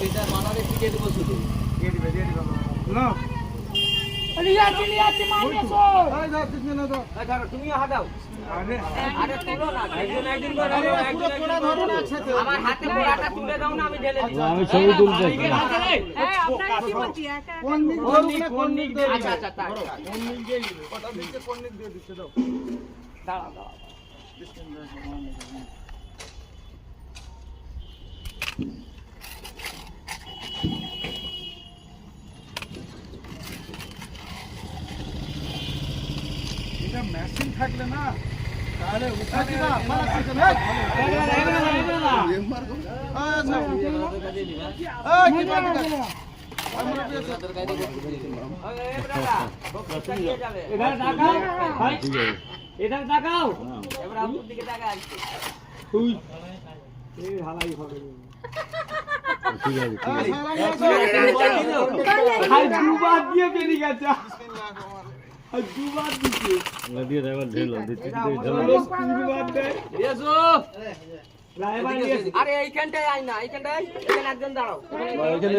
এটা মানারে টিকে দেব শুধু দিয়ে দিবে না লিয়াছি মানিয়েছো এই যা কিছু না দাও ধরো তুমি হাঁটাও আরে আরে তুলো না একদিন করে ধরো না একসাথে আমার হাতে পোড়াটা তুলে দাও না আমি ঢেলে দিই আমি ছবি তুলতে হ্যাঁ আপনারা কি বলছি একা কোন নিক কোন নিক দিয়ে আচ্ছা আচ্ছা তাই কোন নিক দিয়ে দিবে কটা দিতে কোন নিক দিয়ে দিতে দাও দাঁড়াও দাঁড়াও এটা মেশিন থাকলে না তাহলে উঠাতে না এটা তাকাও এবার আপুর দিকে তাকা আসছে তুই ঠিক আছে দিয়ে এবার ঢেলো আরে এইখানটায় আয় না এইখানটায় এখানে একজন দাঁড়াও এখানে